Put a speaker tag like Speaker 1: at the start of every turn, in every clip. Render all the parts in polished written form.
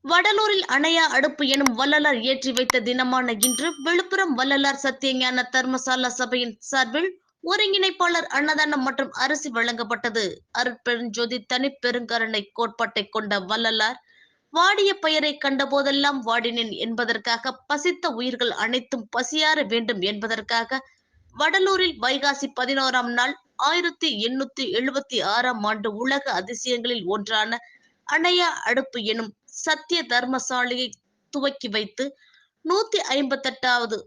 Speaker 1: வடலூரில் அணையா அடுப்பு எனும் வள்ளலார் ஏற்றி வைத்த தினமான இன்று விழுப்புரம் வள்ளலார் சத்தியஞான தர்மசாலா சபையின் சார்பில் ஒருங்கிணைப்பாளர் அன்னதானம் மற்றும் அரிசி வழங்கப்பட்டது. அருட்பெருஞ்சோதி தனிப்பெருங்கருணை கோட்பாட்டை கொண்ட வள்ளலார் வாடிய பெயரை கண்ட போதெல்லாம் வாடினேன் என்பதற்காக பசித்த உயிர்கள் அனைத்தும் பசியாற வேண்டும் என்பதற்காக வடலூரில் வைகாசி 11ஆம் நாள் 1876ஆம் ஆண்டு உலக அதிசயங்களில் ஒன்றான அணையா அடுப்பு எனும் சத்திய தர்மசாலையை துவக்கி வைத்து 158வது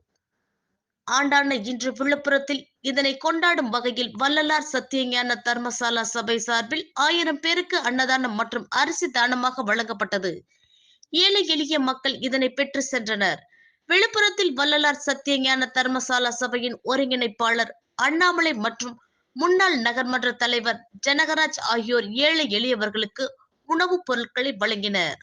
Speaker 1: ஆண்டான இன்று விழுப்புரத்தில் இதனை கொண்டாடும் வகையில் வள்ளலார் சத்தியஞான தர்மசாலா சபை சார்பில் 1000 பேருக்கு அன்னதானம் மற்றும் அரிசி தானமாக வழங்கப்பட்டது. ஏழை எளிய மக்கள் இதனை பெற்று சென்றனர். விழுப்புரத்தில் வள்ளலார் சத்தியஞான தர்மசாலா சபையின் ஒருங்கிணைப்பாளர் அண்ணாமலை மற்றும் முன்னாள் நகர்மன்ற தலைவர் ஜனகராஜ் ஆகியோர் ஏழை எளியவர்களுக்கு உணவுப் பொருட்களை வழங்கினர்.